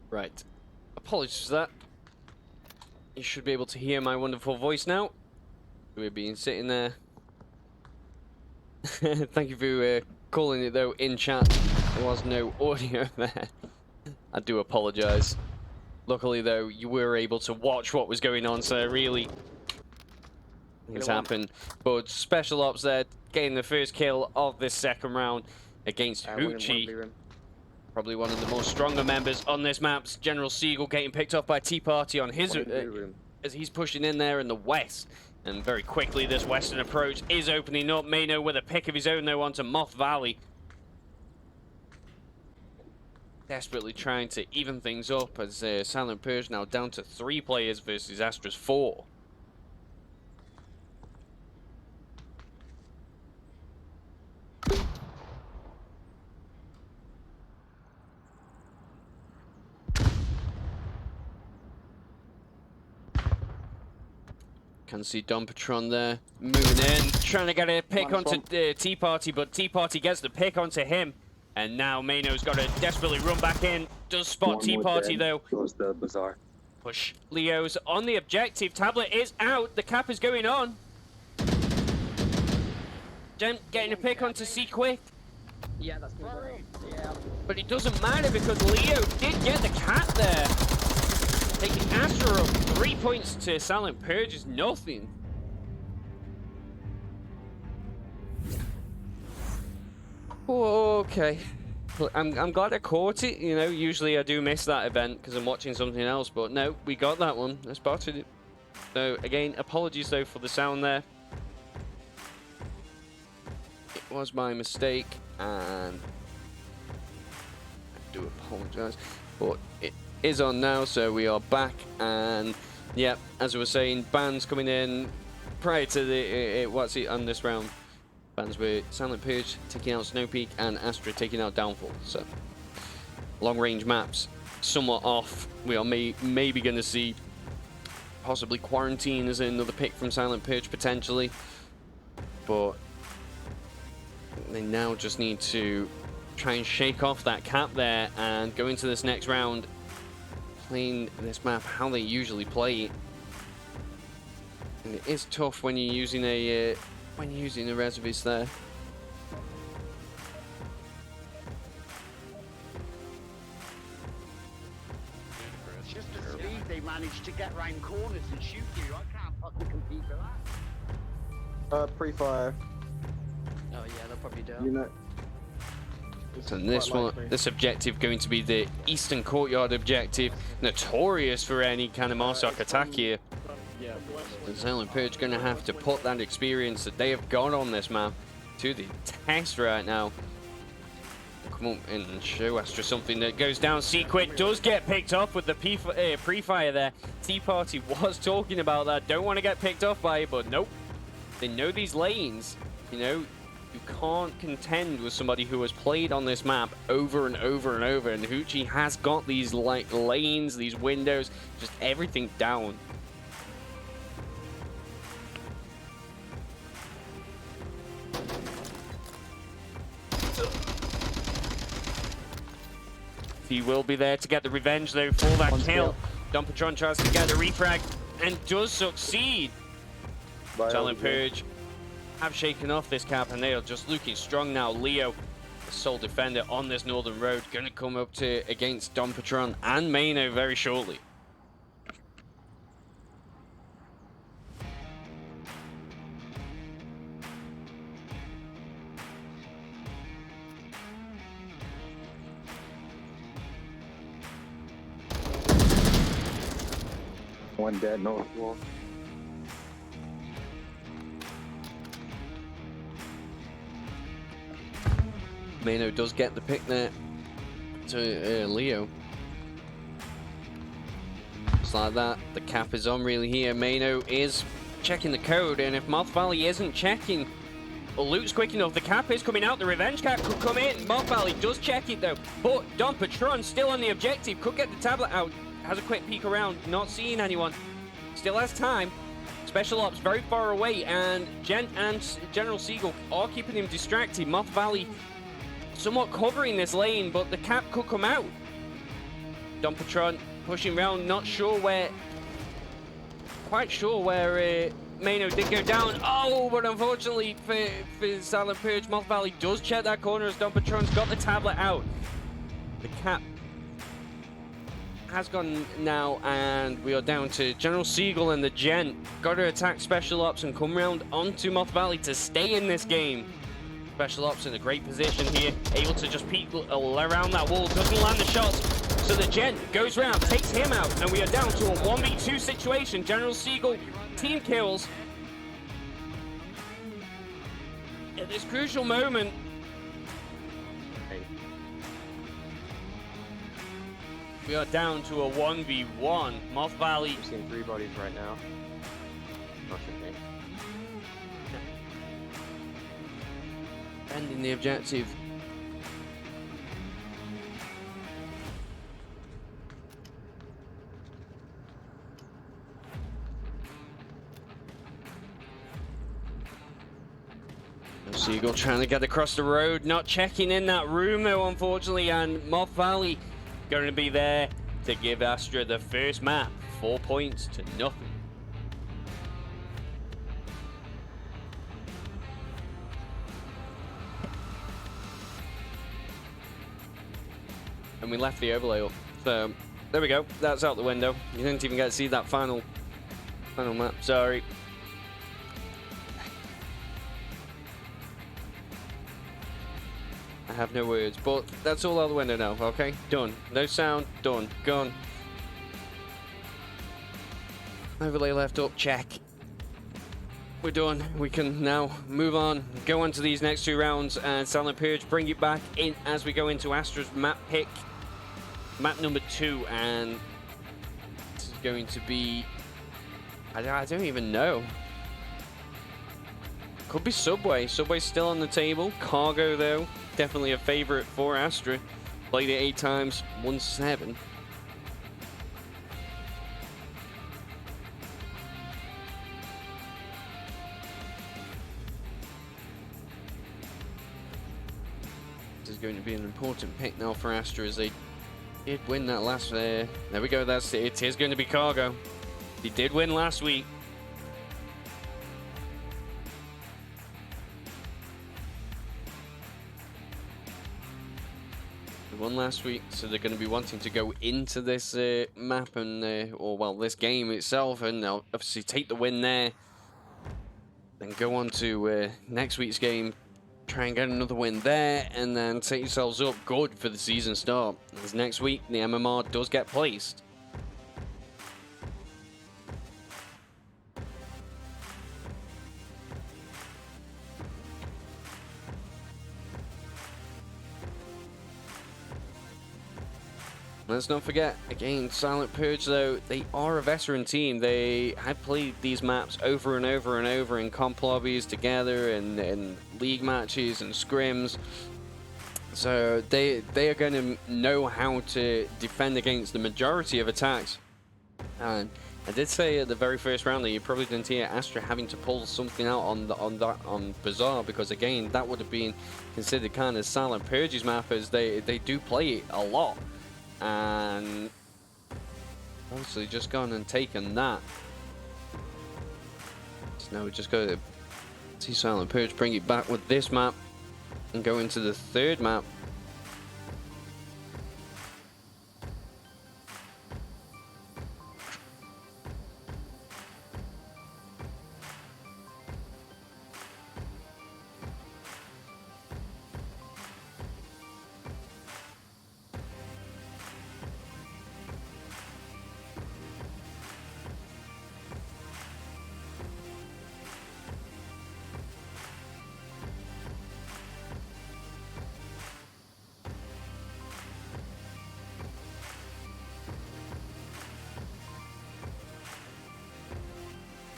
Right. Apologies for that. You should be able to hear my wonderful voice now. We've been sitting there. Thank you for calling it though in chat. There was no audio there. I do apologize. Luckily though, you were able to watch what was going on, so really things happened. But Special Ops there, getting the first kill of this second round against Hoochie. Probably one of the more stronger members on this map. General Siegel getting picked off by Tea Party on his as he's pushing in there in the west. And very quickly, this western approach is opening up. Mano with a pick of his own, though, onto Moth Valley. Desperately trying to even things up as Silent Purge now down to 3 players versus Astra's 4. Can see Dompatron there, moving in, trying to get a pick onto Tea Party, but Tea Party gets the pick onto him. And now Mano's got to desperately run back in. Does spot Tea Party though. Goes the bazaar. Push. Leo's on the objective. Tablet is out. The cap is going on. Gent getting a pick onto C Quick. Yeah, that's good. Yeah. But it doesn't matter because Leo did get the cap there. Taking Astra up 3 points to Silent Purge is nothing. Oh, okay. I'm glad I caught it. You know, usually I do miss that event because I'm watching something else, but no, we got that one. I spotted it. So again, apologies though for the sound there. It was my mistake, and I do apologize, but it is on now, so we are back. And yeah, as I was saying, bans coming in prior to the what's it on this round. Bans were Silent Purge taking out Snow Peak and Astra taking out Downfall. So long range maps somewhat off. We are maybe going to see possibly Quarantine as another pick from Silent Purge potentially, but they now just need to try and shake off that cap there and go into this next round playing this map how they usually play it. And it is tough when you're using a reservist there. It's just the speed they managed to get round corners and shoot you. I can't fucking compete with that. Pre-fire. Oh yeah, they'll probably do. You know. So this objective going to be the Eastern Courtyard objective, notorious for any kind of Marsok attack here. And Silent Purge going to have to put that experience that they have got on this map to the test right now. Come on in and show Astra something that goes down. Sequit does get picked off with the pre-fire there. Tea Party was talking about that. Don't want to get picked off by it, but nope. They know these lanes, you know. You can't contend with somebody who has played on this map over and over and over, and Hoochie has got these like lanes, these windows, just everything down. He will be there to get the revenge though for that kill. Dompatron tries to get the refrag and does succeed. Silent Purge have shaken off this cap and they are just looking strong now. Leo, the sole defender on this northern road, going to come up to against Dompatron and Mano very shortly. One dead, no wall. Mano does get the pick there to Leo. Just like that, the cap is on really here. Mano is checking the code, and if Moth Valley isn't checking, well, Luke's quick enough. The cap is coming out. The revenge cap could come in. Moth Valley does check it though, but Dompatron still on the objective. Could get the tablet out. Has a quick peek around, not seeing anyone. Still has time. Special Ops very far away, and Gent and General Siegel are keeping him distracted. Moth Valley somewhat covering this lane, but the cap could come out. Dumpatron pushing around, not sure where, quite sure where Mano did go down. Oh, but unfortunately for Silent Purge, Moth Valley does check that corner as Dumpatron's got the tablet out. The cap has gone now, and we are down to General Siegel and the Gent. Got to attack Special Ops and come round onto Moth Valley to stay in this game. Special Ops in a great position here, able to just peek around that wall, doesn't land the shots. So the Gent goes round, takes him out, and we are down to a 1v2 situation. General Siegel, team kills. At this crucial moment, we are down to a 1v1. Moth Valley. I'm seeing 3 bodies right now. Russian me. Ending the objective. Seagull trying to get across the road, not checking in that room though, unfortunately, and Moth Valley going to be there to give Astra the first map, 4 points to nothing. And we left the overlay up, so there we go, that's out the window. You didn't even get to see that final map, sorry. I have no words, but that's all out the window now, okay? Done. No sound, done. Gone. Overlay left up, check. We're done. We can now move on, go on to these next 2 rounds, and Silent Purge bring it back in as we go into Astra's map pick. Map number 2, and this is going to be... I don't even know. Could be Subway. Subway's still on the table. Cargo, though, definitely a favorite for Astra. Played it 8 times, won 7. This is going to be an important pick now for Astra as they did win that last. There we go. That's it. It is going to be Cargo. He did win last week. Won last week, so they're going to be wanting to go into this map and, or well, this game itself, and they'll obviously take the win there. Then go on to next week's game, try and get another win there, and then set yourselves up good for the season start. As next week, the MMR does get placed. Let's not forget, again, Silent Purge, though, they are a veteran team. They have played these maps over and over and over in comp lobbies together and league matches and scrims. So they are going to know how to defend against the majority of attacks. And I did say at the very first round that you probably didn't hear Astra having to pull something out on Bazaar, because again, that would have been considered kind of Silent Purge's map, as they do play it a lot. And obviously just gone and taken that. So now we just go to see Silent Purge bring it back with this map and go into the 3rd map.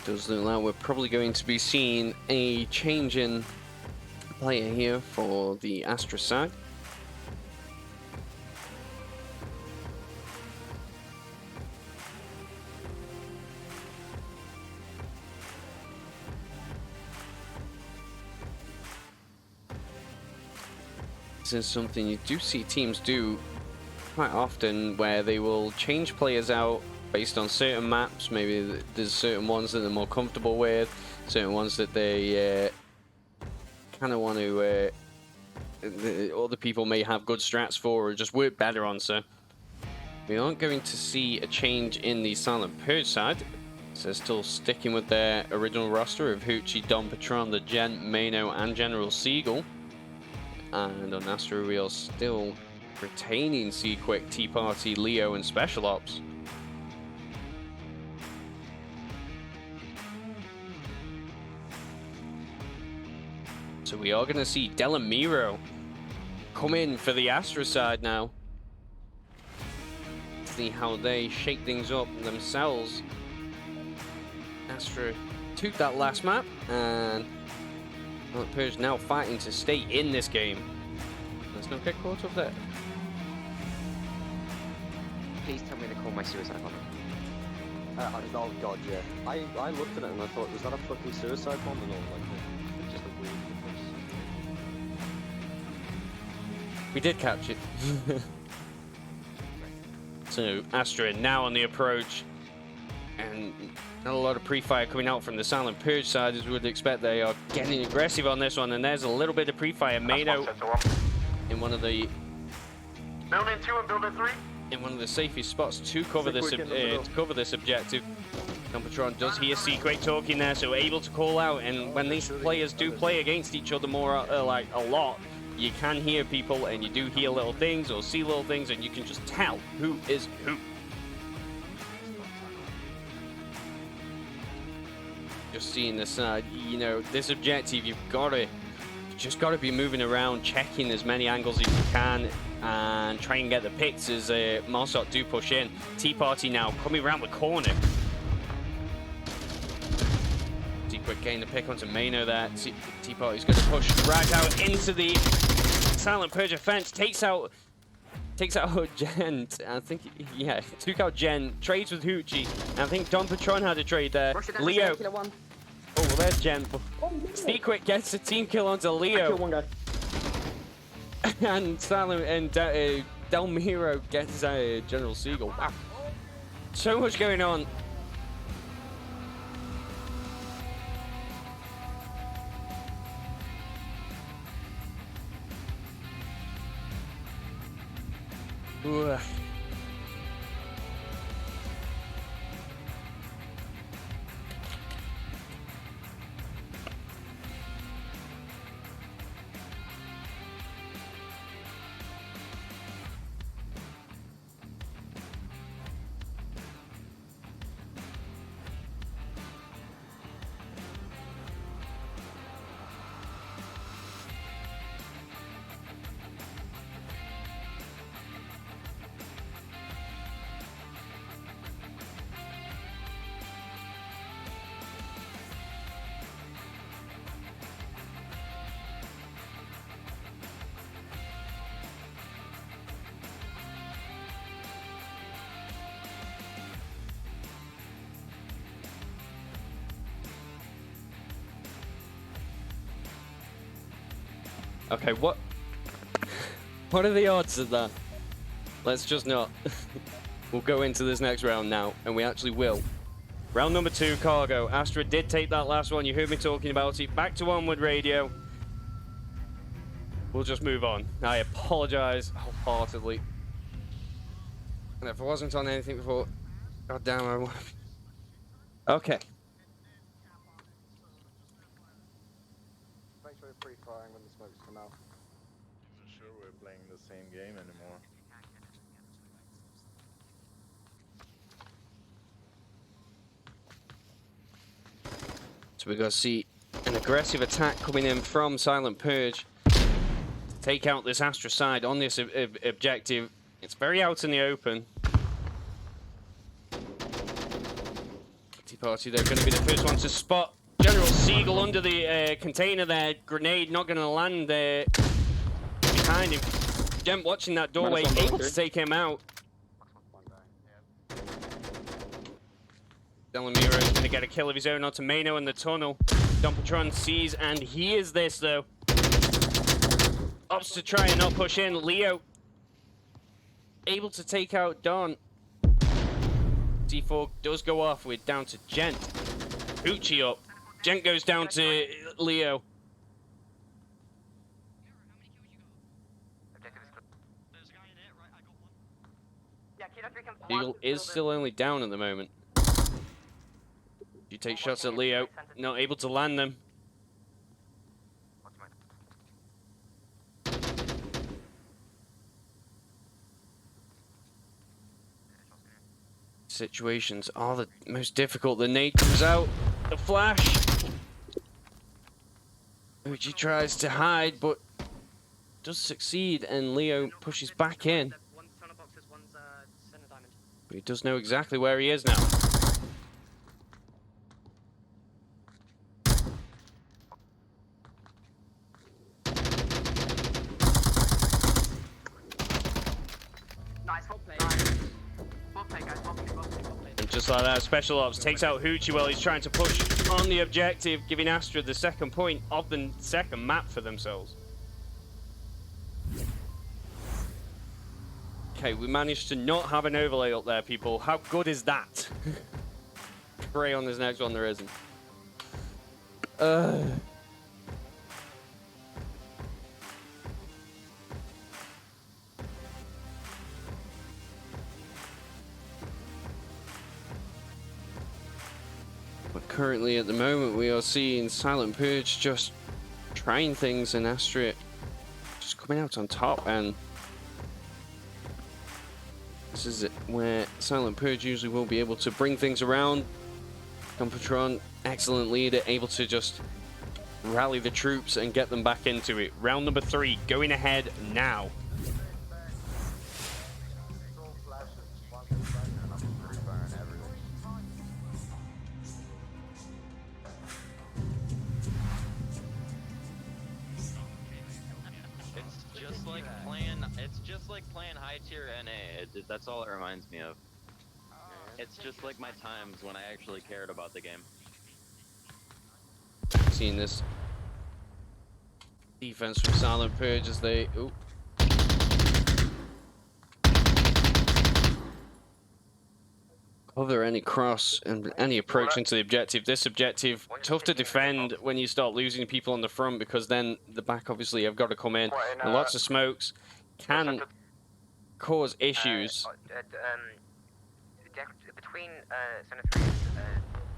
Does look like we're probably going to be seeing a change in player here for the Astra side. This is something you do see teams do quite often where they will change players out based on certain maps. Maybe there's certain ones that they're more comfortable with, certain ones that they kind of want to, other people may have good strats for or just work better on. So we aren't going to see a change in the Silent Purge side. So they're still sticking with their original roster of Hoochie, Dom Patron, the Gent, Mano, and General Seagull. And on Astra, we are still retaining Seaquick, Tea Party, Leo, and Special Ops. So we are going to see Delamiro come in for the Astra side now. See how they shake things up themselves. Astra took that last map, and Purge now fighting to stay in this game. Let's not get caught up there. Please tell me to call my suicide bomber. Oh god, yeah. I looked at it and I thought, was that a fucking suicide bomb? And all like, just a weird difference. We did catch it. So Astra now on the approach, and not a lot of pre-fire coming out from the Silent Purge side as we would expect. They are getting aggressive on this one, and there's a little bit of pre-fire. Mano in one of the building 2 and building 3 in one of the safest spots to cover this objective. Patron does hear Seaquake talking there, so able to call out. And when these players do play against each other more, like a lot, you can hear people, and you do hear little things or see little things, and you can just tell who is who. Just seeing this side, you know, this objective, you've just got to be moving around, checking as many angles as you can, and try and get the picks as Marsot do push in. Tea Party now coming around the corner. Seaquick getting the pick onto Mano there. Tea Party's going to push right out into the Silent Purge offense, takes out Gent. I think, yeah, took out Gent, trades with Hoochie, and I think Dom Patron had a trade there. Leo. Oh, well, there's Gent. Seaquick gets a team kill onto Leo. I killed one guy. And Silent and Delmiro gets General Seagull. Wow. So much going on. Ooh. Okay, what are the odds of that? Let's just not. We'll go into this next round now, and we actually will. Round number 2, cargo. Astra did take that last one. You heard me talking about it. Back to Onward radio. We'll just move on. I apologize wholeheartedly. And if I wasn't on anything before, god damn, I want to. Okay. Thanks for pre-firing when the smokes come out. I'm sure we're playing the same game anymore. So we're going to see an aggressive attack coming in from Silent Purge to take out this Astra side on this objective. It's very out in the open. Tea Party, they're going to be the first one to spot General Seagull under the container there. Grenade not going to land there behind him. Gent watching that doorway, able to take him out. Delamiro is going to get a kill of his own onto Mano in the tunnel. Dom Patron sees and hears this though. Opts to try and not push in. Leo able to take out Don. D4 does go off. We're down to Gent. Uchi up. Gent goes down to Leo. Eagle is still only down at the moment. You take shots at Leo. Not able to land them. Situations are the most difficult. The nade comes out. The flash. Uchi tries to hide, but does succeed, and Leo pushes back in. But he does know exactly where he is now. And just like that, Special Ops takes out Hoochie while he's trying to push on the objective, giving Astra the second point of the second map for themselves. Okay, we managed to not have an overlay up there, people. How good is that? Pray on this next one there isn't. But currently, at the moment, we are seeing Silent Purge just trying things, and Astra just coming out on top, and this is it, where Silent Purge usually will be able to bring things around. Compatron, excellent leader, able to just rally the troops and get them back into it. Round number 3, going ahead now. It's just like playing high tier NA. That's all it reminds me of. It's just like my times when I actually cared about the game. Seeing this defense from Silent Purge as they cover any cross and any approach into the objective. This objective, tough to defend when you start losing people on the front, because then the back obviously have got to come in. And lots of smokes can cause issues.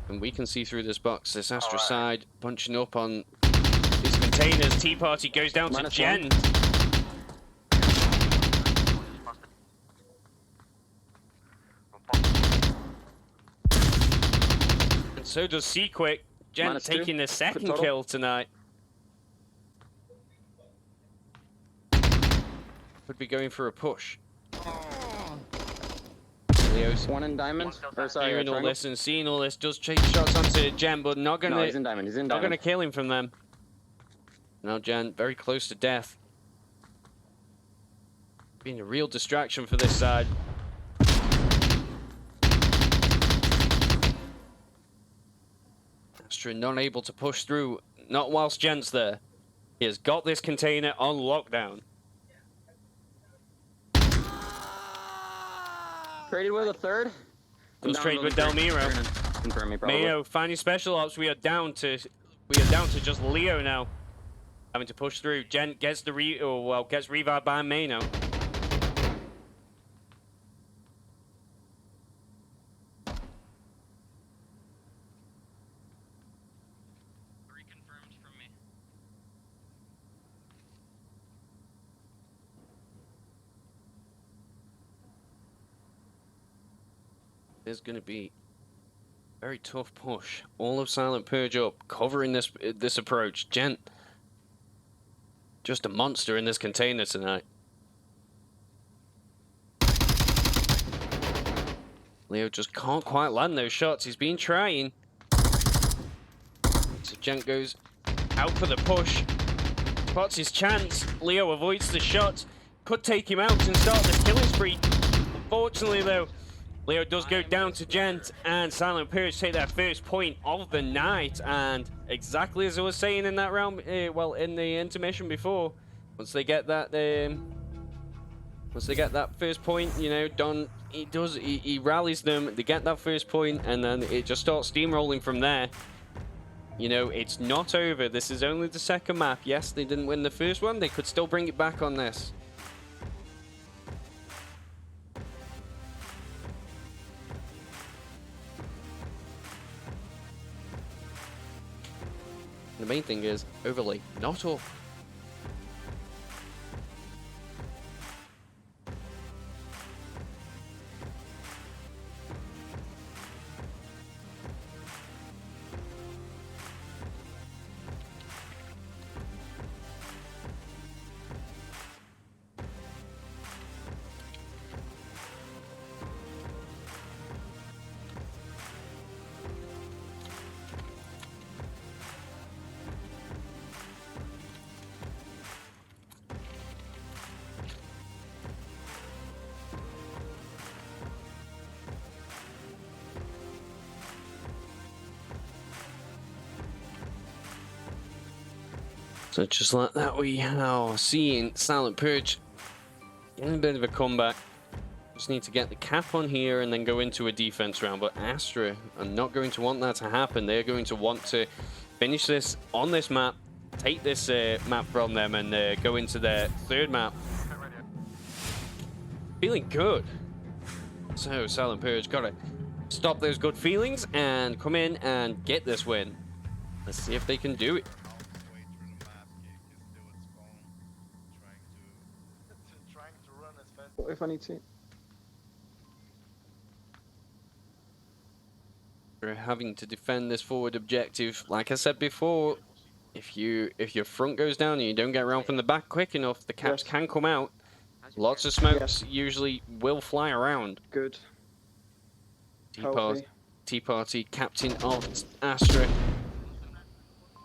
And we can see through this box, this Astra side, bunching up on these containers. Tea Party goes down to Gent. And so does Seaquick. Gent taking the second kill tonight. Could be going for a push. Leo's one in diamond. Or sorry, hearing all this and seeing all this, does chase shots onto Jen, but not gonna. No, he's in diamond. He's in not diamond. gonna kill him from them. Now Jen very close to death. Being a real distraction for this side. Astra not able to push through, not whilst Jen's there. He has got this container on lockdown. Traded with a third. Goes trade with Delmiro. Confirm me, probably. Mayo finding special ops. We are down to just Leo now. Having to push through. Gent gets the gets revived by Mano. Reconfirmed from me. There's going to be a very tough push. All of Silent Purge up, covering this approach. Gent, just a monster in this container tonight. Leo just can't quite land those shots. He's been trying. So Gent goes out for the push. Spots his chance. Leo avoids the shot. Could take him out and start this killing spree. Unfortunately, though, Leo does go down to Gent, and Silent Purge take their first point of the night. And exactly as I was saying in that round, well, in the intermission before, once they get that Once they get that first point, you know, Don, he rallies them, they get that first point, and then it just starts steamrolling from there. You know, it's not over. This is only the second map. Yes, they didn't win the first one. They could still bring it back on this. The main thing is overlay, not all. So just like that, we are seeing Silent Purge getting a bit of a comeback. Just need to get the cap on here and then go into a defense round. But Astra are not going to want that to happen. They're going to want to finish this on this map, take this map from them, and go into their third map. Feeling good. So Silent Purge got to stop those good feelings and come in and get this win. Let's see if they can do it. What if I need to? We're having to defend this forward objective. Like I said before, if your front goes down and you don't get around from the back quick enough, the caps can come out. Lots of smokes usually will fly around. Good. Tea Party, captain of Astra,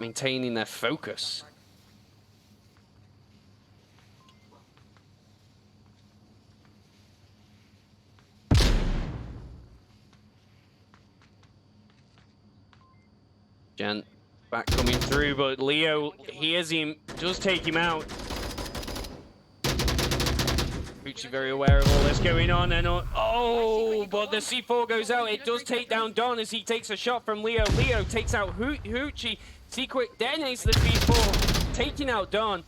maintaining their focus. Jan back coming through, but Leo hears him, does take him out. Hoochie very aware of all this going on, and oh, but the C4 goes out. It does take down Don as he takes a shot from Leo. Leo takes out Hoochie. C-Quick detonates the P4, taking out Don.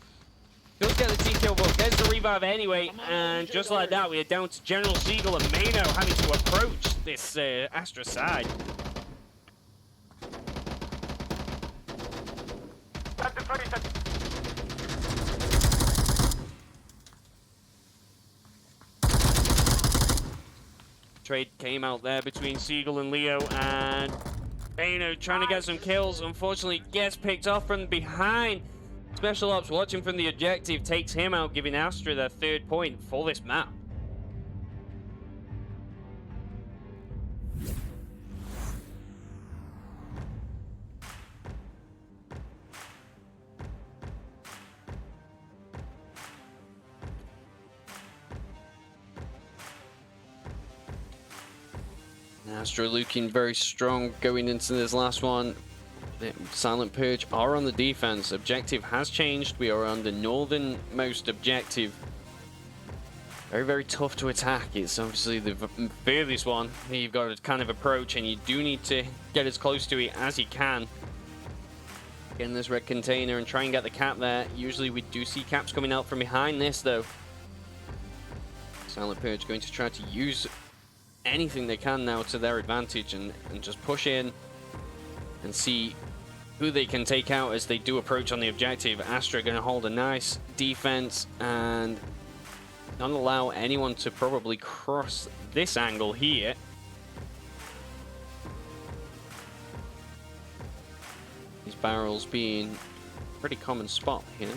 Does get the T-kill, but gets the revive anyway, and just like that, we are down to General Siegel and Mano having to approach this Astra side. Trade came out there between Siegel and Leo, and Mano trying to get some kills. Unfortunately, gets picked off from behind. Special Ops watching from the objective takes him out, giving Astra their third point for this map. Astra looking very strong going into this last one. The Silent Purge are on the defense. Objective has changed. We are on the northernmost objective. Very, very tough to attack. It's obviously the furthest one that you've got to kind of approach, and you do need to get as close to it as you can. Get in this red container and try and get the cap there. Usually we do see caps coming out from behind this though. Silent Purge going to try to use anything they can now to their advantage and just push in and see who they can take out as they do approach on the objective. Astra going to hold a nice defense and not allow anyone to probably cross this angle here. These barrels being a pretty common spot here.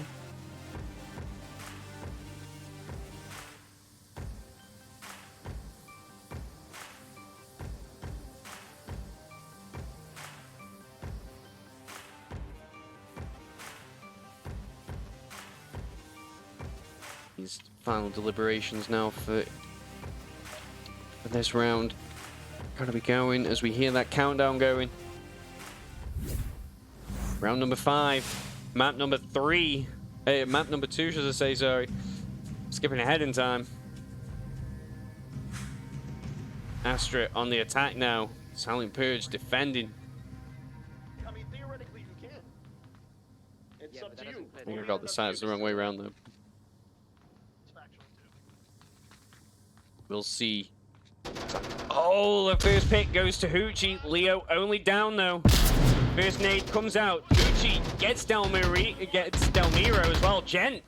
These final deliberations now for this round. Gotta be going as we hear that countdown going. Round number 5, map number 3, map number 2 should I say, sorry. Skipping ahead in time. Astra on the attack now. Silent Purge defending. I mean, theoretically, you can. It's Yeah, up but to that you. doesn't play I think I the got the sides the wrong way around though. It's factual, too. We'll see. Oh, the first pick goes to Hoochie. Leo only down though. First nade comes out. Hoochie gets Delmiro as well. Gent,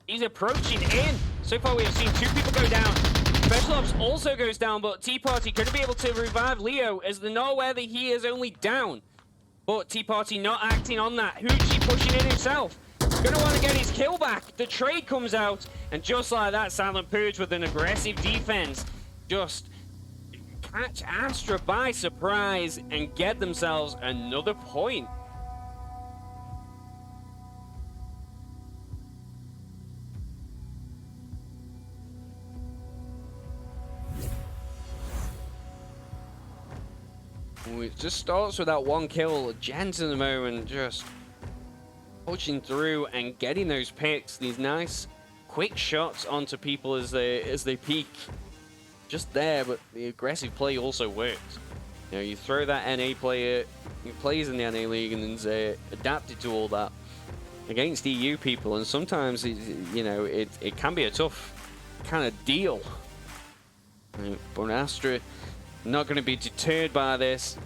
he's approaching in. So far we have seen 2 people go down. Special Ops also goes down, but Tea Party could be able to revive Leo as they're not aware that he is only down. But Tea Party not acting on that. Hoochie pushing in himself. Gonna want to get his kill back. The trade comes out, and just like that, Silent Purge with an aggressive defense just catch Astra by surprise and get themselves another point. It just starts with that 1 kill. Jens in the moment just pushing through and getting those picks, these nice quick shots onto people as they peek. Just there, but the aggressive play also works. You know, you throw that NA player who plays in the NA league and then adapted to all that against EU people, and sometimes it can be a tough kind of deal. But Astra not going to be deterred by this.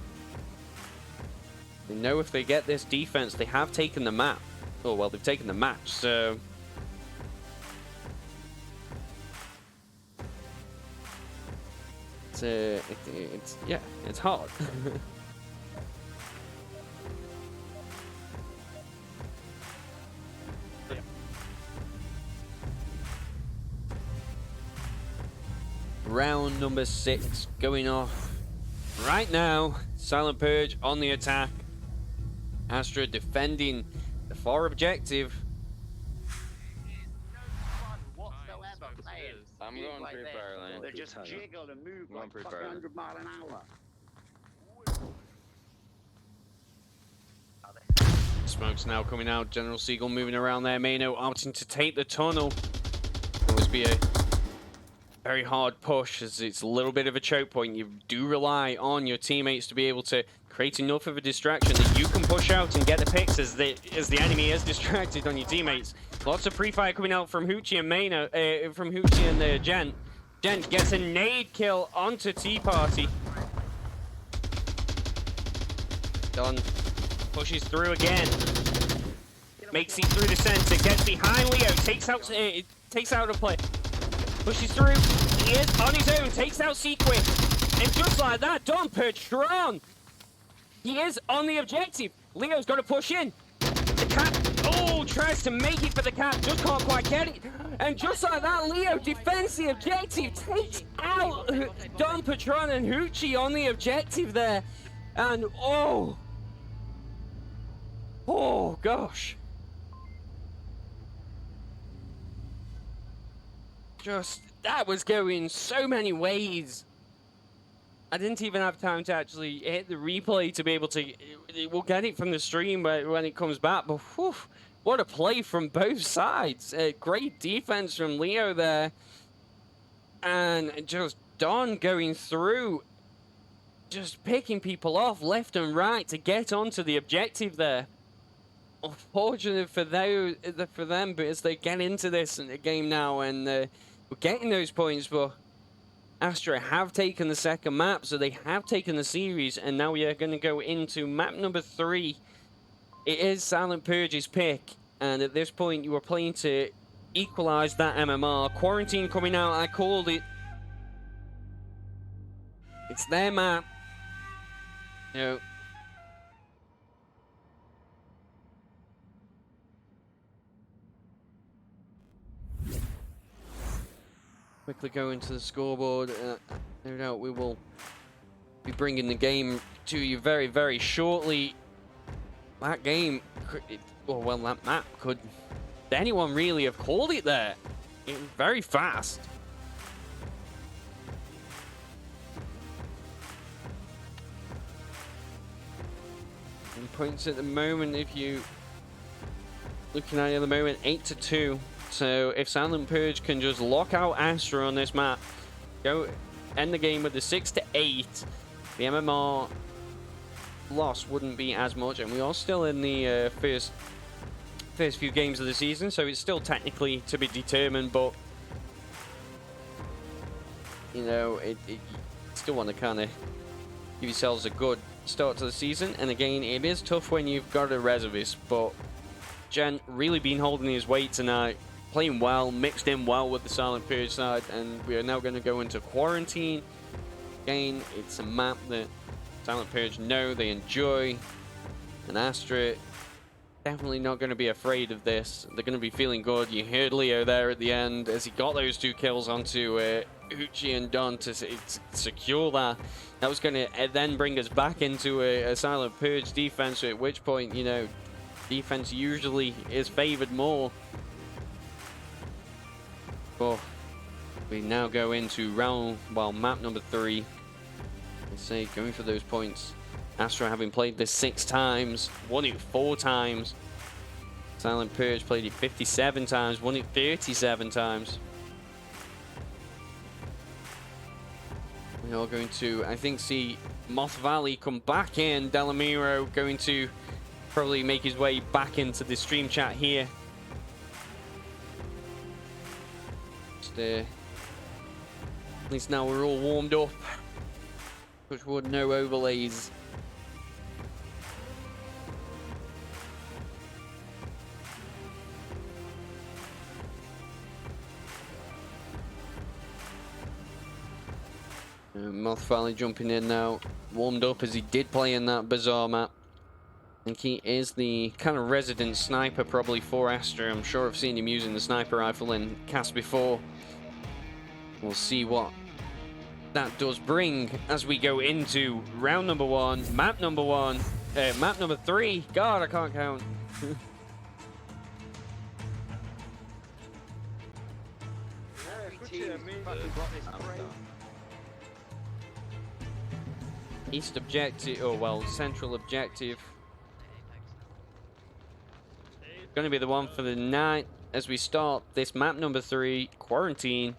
They know if they get this defense, they have taken the map. Oh well, they've taken the match, so. It's hard. Round number 6 going off right now. Silent Purge on the attack. Astra defending the 4 objective. Whatsoever playing. I'm going Like Free this. Fire lane. They just jiggle and move Going like Free fucking Fire lane. 100 miles an hour. Smoke's now coming out. General Siegel moving around there. Mano opting to take the tunnel. Always be a very hard push as it's a little bit of a choke point. You do rely on your teammates to be able to create enough of a distraction that you can push out and get the picks as the enemy is distracted on your teammates. Lots of pre-fire coming out from Hoochie and Mano, from Hoochie and Gent. Gent gets a nade kill onto Tea Party. Don pushes through again. Makes it through the center. Gets behind Leo. Takes out a play. Pushes through. He is on his own. Takes out Sequin. And just like that, Don Patron. He is on the objective. Leo's got to push in. The cat, tries to make it for the cat. Just can't quite get it. And just like that, Leo defends the objective. Takes out Don Patron and Hoochie on the objective there. And oh gosh. That was going so many ways. I didn't even have time to actually hit the replay to be able to. We'll get it from the stream when it comes back. But whew, what a play from both sides. Great defense from Leo there. And just Don going through. Just picking people off left and right to get onto the objective there. Unfortunate for them, but as they get into this game now and we're getting those points, but Astra have taken the second map, so they have taken the series, and now we are going to go into map number 3. It is Silent Purge's pick, and at this point you are playing to equalize that MMR. Quarantine coming out, I called it. It's their map. You know, quickly go into the scoreboard. No doubt we will be bringing the game to you very, very shortly. That game, well, that map could anyone really have called it there? It was very fast. And points at the moment, if you looking at it at the moment, 8-2. So if Silent Purge can just lock out Astra on this map, go end the game with a 6-8. The MMR loss wouldn't be as much, and we are still in the first few games of the season, so it's still technically to be determined, but you know, you still want to kind of give yourselves a good start to the season. And again, it is tough when you've got a reservist, but Gen really been holding his weight tonight, playing well, mixed in well with the Silent Purge side, and we are now going to go into quarantine. Again, it's a map that Silent Purge know, they enjoy, and Astra definitely not going to be afraid of this. They're going to be feeling good. You heard Leo there at the end as he got those 2 kills onto Uchi and Don to secure that. That was going to then bring us back into a Silent Purge defense, at which point, you know, defense usually is favored more. But we now go into map number 3. Let's say going for those points. Astra having played this 6 times, won it 4 times. Silent Purge played it 57 times, won it 37 times. We are going to, I think, see Moth Valley come back in. Delamiro going to probably make his way back into the stream chat here. Just, at least now we're all warmed up. Touch wood, no overlays. Moth Valley jumping in now, warmed up as he did play in that bizarre map. I think he is the kind of resident sniper probably for Astra. I'm sure I've seen him using the sniper rifle in cast before. We'll see what that does bring as we go into round number 1, map number 1, map number 3. God, I can't count. East objective, oh well, central objective. Going to be the one for the night as we start this map number 3, quarantine.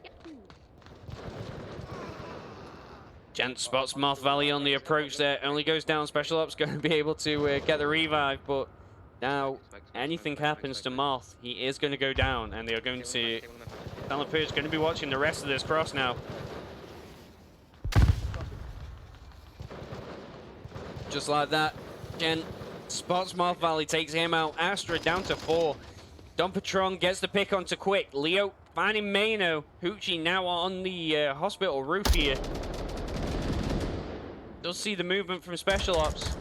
Gent spots Moth Valley on the approach there, only goes down. Special Ops going to be able to get the revive, but now anything happens to Moth, he is going to go down, and they are going to... Silent Purge is going to be watching the rest of this cross now. Just like that, Gen spots Moth Valley, takes him out. Astra down to 4. Don Patron gets the pick onto Quick. Leo finding Mano. Hoochie now on the hospital roof here. Does see the movement from Special Ops.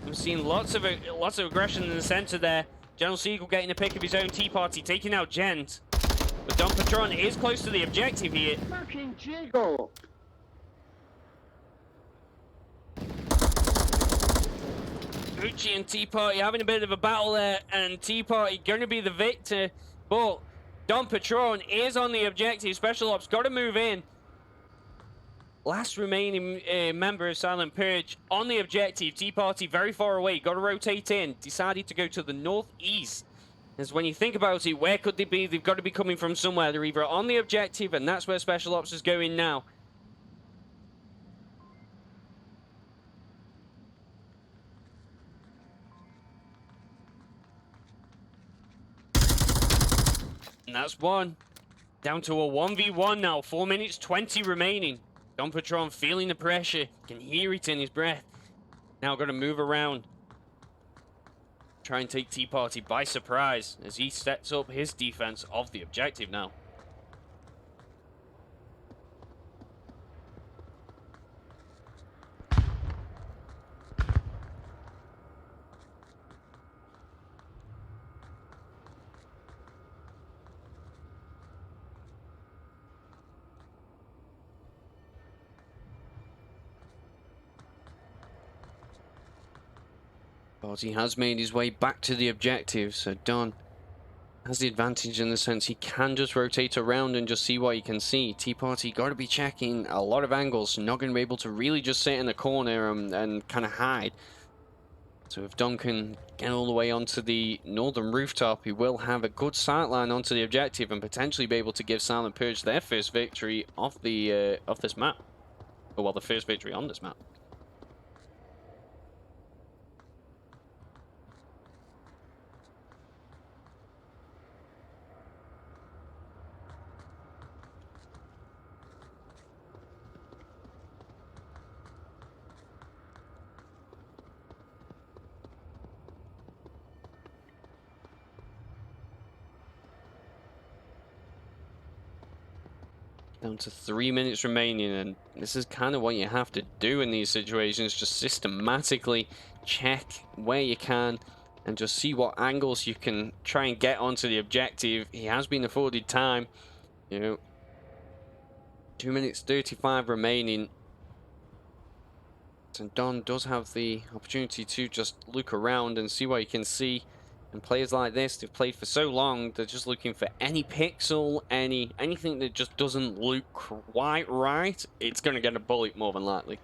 I'm seeing lots of aggression in the center there. General Siegel getting a pick of his own. Tea Party taking out Gent. But Don Patron is close to the objective here. Fucking jiggle! Uchi and Tea Party having a bit of a battle there, and Tea Party going to be the victor, but Don Patron is on the objective. Special Ops got to move in. Last remaining member of Silent Purge on the objective. Tea Party very far away, got to rotate in. Decided to go to the northeast. As when you think about it, where could they be? They've got to be coming from somewhere. They're either on the objective, and that's where Special Ops is going now. And that's one. Down to a 1v1 now. 4 minutes 20 remaining. Don Patron feeling the pressure. Can hear it in his breath. Now got to move around. Try and take Tea Party by surprise as he sets up his defense of the objective now. He has made his way back to the objective, so Don has the advantage in the sense he can just rotate around and just see what he can see. Tea Party got to be checking a lot of angles, so not going to be able to really just sit in the corner and kind of hide. So if Don can get all the way onto the northern rooftop, he will have a good sight line onto the objective and potentially be able to give Silent Purge their first victory off the off this map. Or well, the first victory on this map. Down to 3 minutes remaining, and this is kind of what you have to do in these situations. Just systematically check where you can and just see what angles you can try and get onto the objective. He has been afforded time, you know, 2 minutes 35 remaining. And Don does have the opportunity to just look around and see what he can see. And players like this, they've played for so long, they're just looking for any pixel, anything that just doesn't look quite right. It's going to get a bullet more than likely.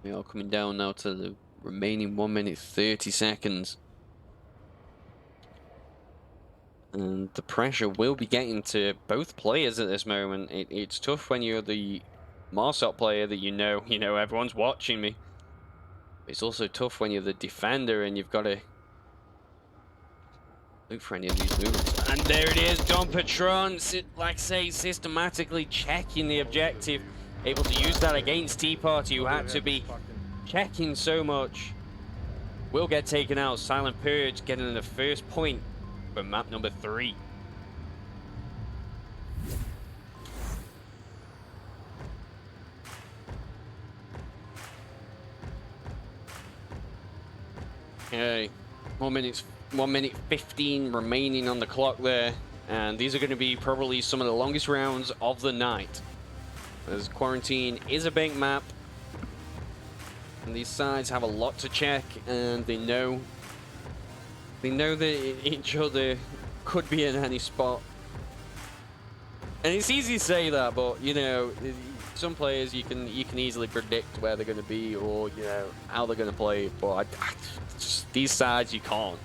We are coming down now to the remaining 1 minute 30 seconds. And the pressure will be getting to both players at this moment. It's tough when you're the Marsop player that you know everyone's watching me. It's also tough when you're the defender and you've got to look for any of these moves. And there it is, Don Patron, like I say, systematically checking the objective. Able to use that against Tea Party, who had to be checking so much. Will get taken out. Silent Purge getting the first point for map number 3. Okay, 1 minute 15 remaining on the clock there, and these are going to be probably some of the longest rounds of the night. As Quarantine is a big map, and these sides have a lot to check, and they know that each other could be in any spot. And it's easy to say that, but you know, some players you can easily predict where they're going to be, or you know how they're going to play. But just these sides you can't.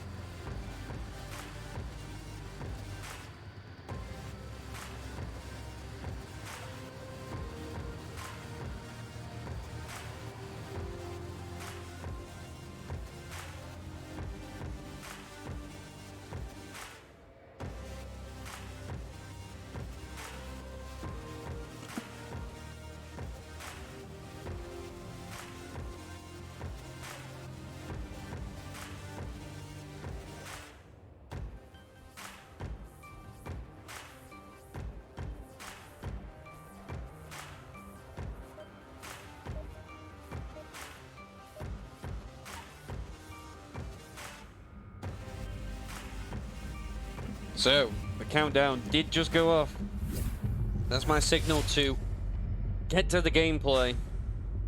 So, the countdown did just go off. That's my signal to get to the gameplay.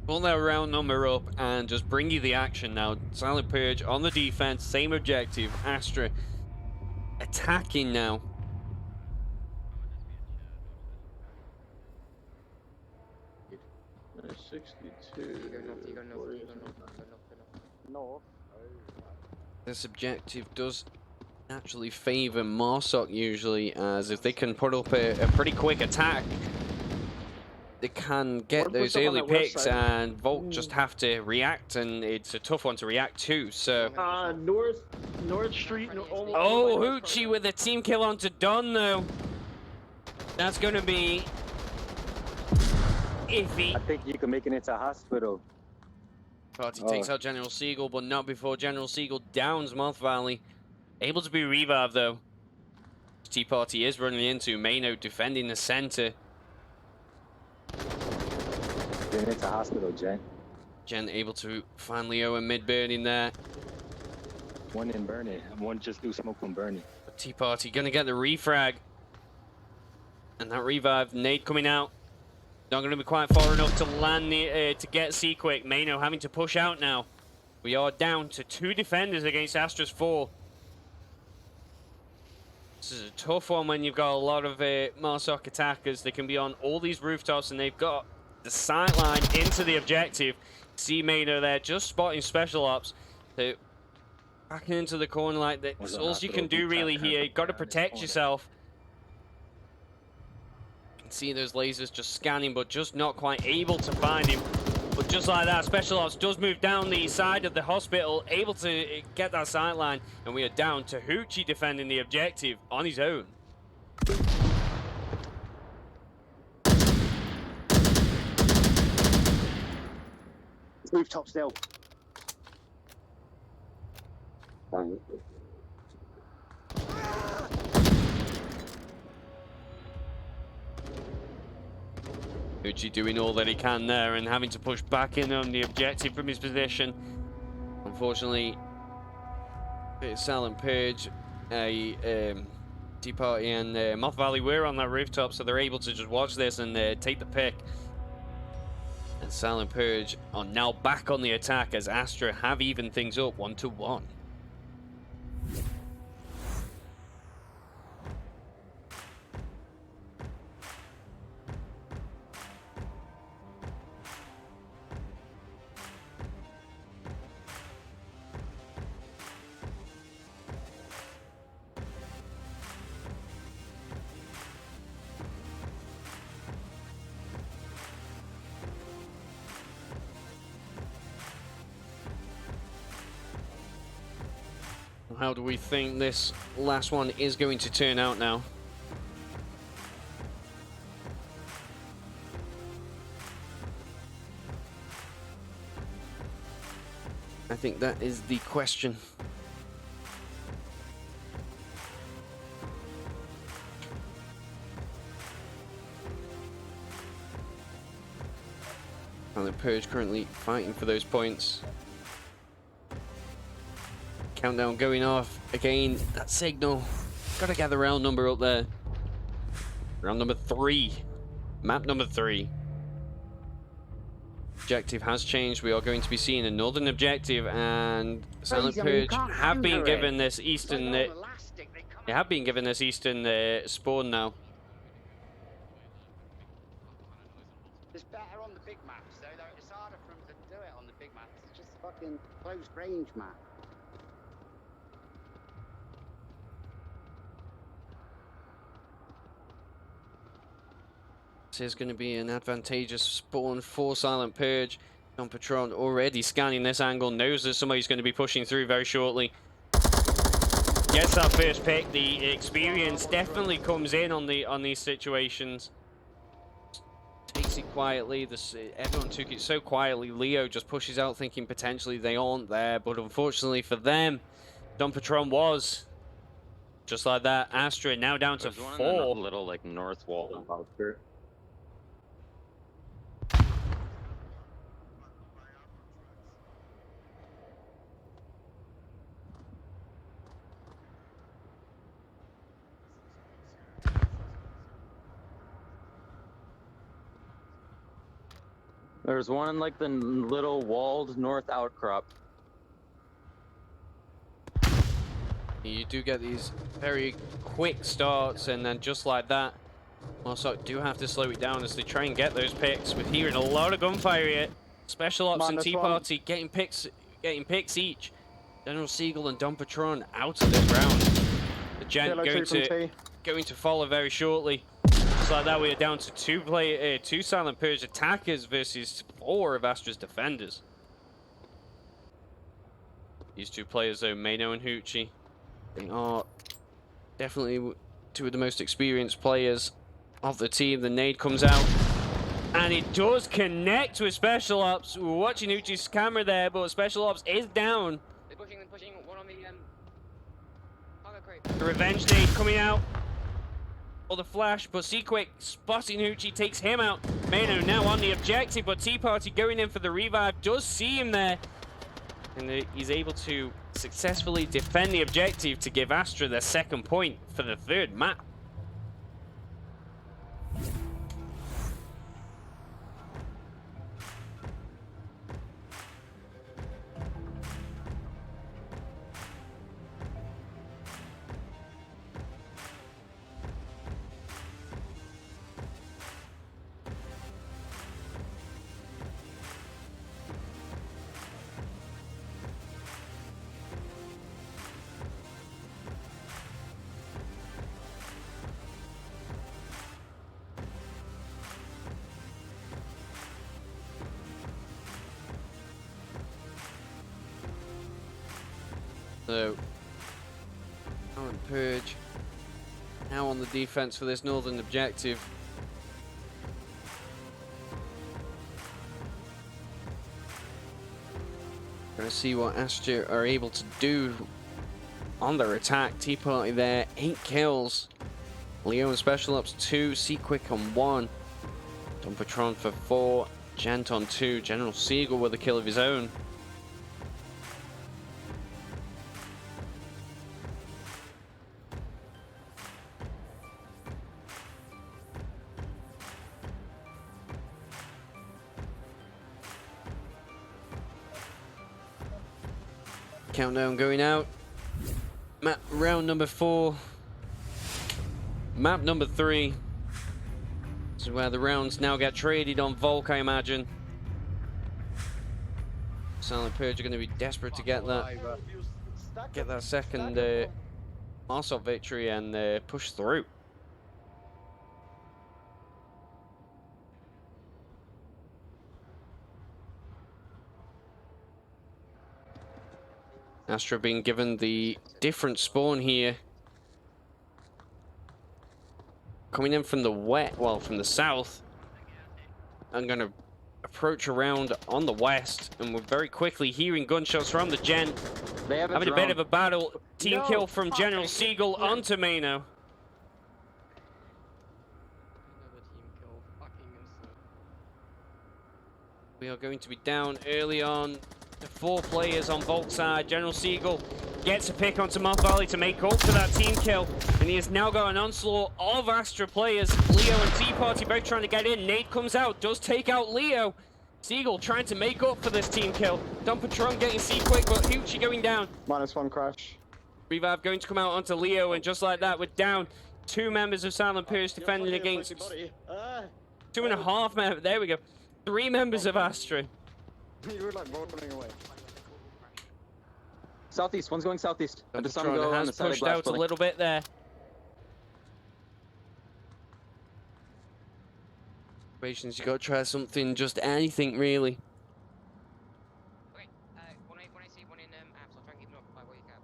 Pull that round number up and just bring you the action now. Silent Purge on the defense, same objective. Astra attacking now. You go north. This objective does naturally favor Marsok usually, as if they can put up a pretty quick attack, they can get those early picks, and Volt just have to react, and it's a tough one to react to. So North Street. oh, Hoochie with a team kill onto Don though. That's gonna be iffy. I think you can make it into hospital. Party takes out General Siegel, but not before General Siegel downs Moth Valley. Able to be revived though. Tea Party is running into Mano defending the center. Then it's a hospital, Jen. Jen able to find Leo and mid burning there. One in burning. One just do smoke from burning. But Tea Party gonna get the refrag. And that revive, nade coming out. Not gonna be quite far enough to land the, to get C-Quick. Mano having to push out now. We are down to 2 defenders against Astra's 4. This is a tough one when you've got a lot of Marsoc attackers. They can be on all these rooftops and they've got the sight line into the objective. See Mano there just spotting special ops. So backing into the corner like that. That's all you can do really here. You've got to protect yourself. See those lasers just scanning, but just not quite able to find him. But just like that, Special Ops does move down the side of the hospital, able to get that sight line, and we are down to Hoochie defending the objective on his own. Rooftop still. Hoochie doing all that he can there and having to push back in on the objective from his position. Unfortunately, Silent Purge, Tea Party and Moth Valley were on that rooftop, so they're able to just watch this and take the pick. And Silent Purge are now back on the attack as Astra have evened things up 1-1. How do we think this last one is going to turn out now? I think that is the question. And the Purge currently fighting for those points. Countdown going off again. That signal. Gotta get the round number up there. Round number 3. Map number 3. Objective has changed. We are going to be seeing a northern objective, and Silent Purge have been given this eastern. They have been given this eastern spawn now. It's better on the big maps, though. It's harder for them to do it on the big maps. It's just fucking close range map. This is going to be an advantageous spawn for Silent Purge. Don Patron already scanning this angle, knows that somebody's going to be pushing through very shortly. Gets that first pick. The experience definitely comes in on these situations. Takes it quietly. Everyone took it so quietly. Leo just pushes out thinking potentially they aren't there, but unfortunately for them, Don Patron was. Just like that, Astra now down to 4. One little like north wall. There's one in like the little walled north outcrop. You do get these very quick starts, and then just like that, Marsoc do have to slow it down as they try and get those picks. We're hearing a lot of gunfire here. Special Ops and Tea Party getting picks each. General Siegel and Don Patron out of this round. The Gent going to follow very shortly. Just like that, we are down to 2 Silent Purge attackers versus 4 of Astra's defenders. These 2 players though, Mano and Hoochie, they are definitely 2 of the most experienced players of the team. The nade comes out, and it does connect with Special Ops. We're watching Hoochie's camera there, but Special Ops is down. They're pushing one on the cargo crate. The revenge nade coming out. or the flash, but Seaquick spotting Hoochie takes him out. Mano now on the objective, but Tea Party going in for the revive, does see him there. And he's able to successfully defend the objective to give Astra their second point for the third map. So, now on Purge, now on the defense for this northern objective. Gonna see what Astra are able to do on their attack. Tea Party there, 8 kills. Leo and Special Ops 2, Seaquick on 1. Don Patron for 4, Gent on 2, General Siegel with a kill of his own. Countdown going out. Map round number 4. Map number 3. This is where the rounds now get traded on Volk, I imagine. Silent Purge are going to be desperate to get that second Marsop victory and push through. Astra being given the different spawn here. Coming in from the from the south. I'm going to approach around on the west, and we're very quickly hearing gunshots from the Gent. Having a bit of a battle. Team kill from General Siegel onto Mano. Another team kill. Fucking instant. We are going to be down early on. The 4 players on Volk side. General Siegel gets a pick onto Moth Valley to make up for that team kill. And he has now got an onslaught of Astra players. Leo and Tea Party both trying to get in. Nate comes out, does take out Leo. Siegel trying to make up for this team kill. Don Patron getting Seaquick, but Hoochie going down. -1 crash. Revive going to come out onto Leo, and just like that, we're down 2 members of Silent Purge defending against 2.5 members. There we go. 3 members of Astra. You were like rolling away. Southeast, one's going southeast. Don I just saw him Patron go on the has side of pushed glass out a building. little bit there. Operations, you got to try something, just anything really. Okay, one I see one in apps. I'll try and keep it up by what you can.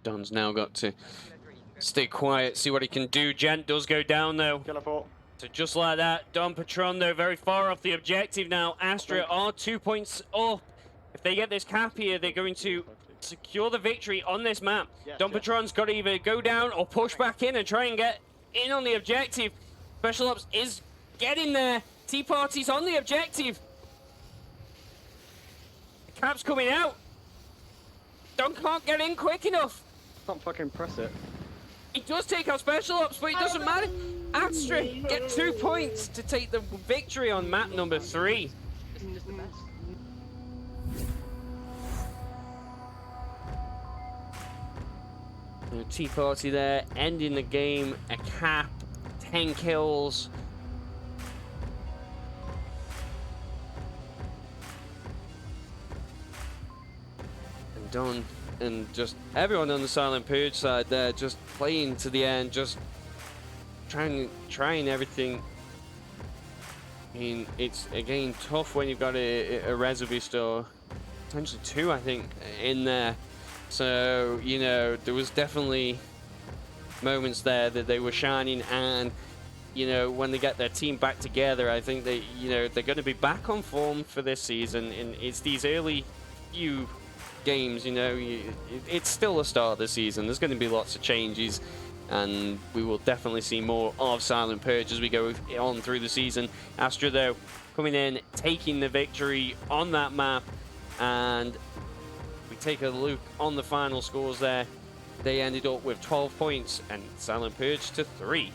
Don's now got to stay quiet, see what he can do. Gent does go down though. Killer 4. So just like that, Don Patron though very far off the objective now. Astra are 2 points up. If they get this cap here, they're going to secure the victory on this map. Don Patron's got to either go down or push back in and try and get in on the objective. Special Ops is getting there. Tea Party's on the objective. The cap's coming out. Don can't get in quick enough. Can't fucking press it. He does take out Special Ops, but it doesn't matter. Astra get 2 points to take the victory on map number 3. Isn't this the best? Tea Party there, ending the game, a cap, 10 kills. And Don and just everyone on the Silent Purge side there, just playing to the end, just trying everything. I mean, it's again tough when you've got a reservist or potentially 2, I think, in there. So, you know, there was definitely moments there that they were shining, and, you know, when they get their team back together, I think they, you know, they're going to be back on form for this season. And it's these early few games, you know, it's still the start of the season. There's going to be lots of changes, and we will definitely see more of Silent Purge as we go on through the season. Astra, though, coming in, taking the victory on that map, and we take a look on the final scores there. They ended up with 12 points and Silent Purge to 3.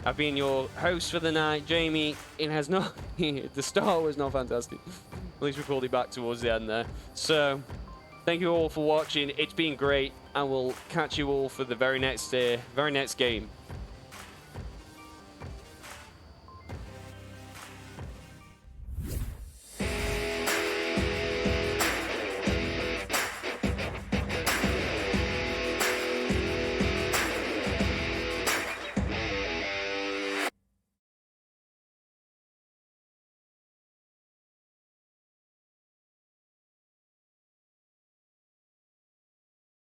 I've been your host for the night, Jamie. It has not... the start was not fantastic. At least we pulled it back towards the end there. So, thank you all for watching. It's been great. I will catch you all for the very next game.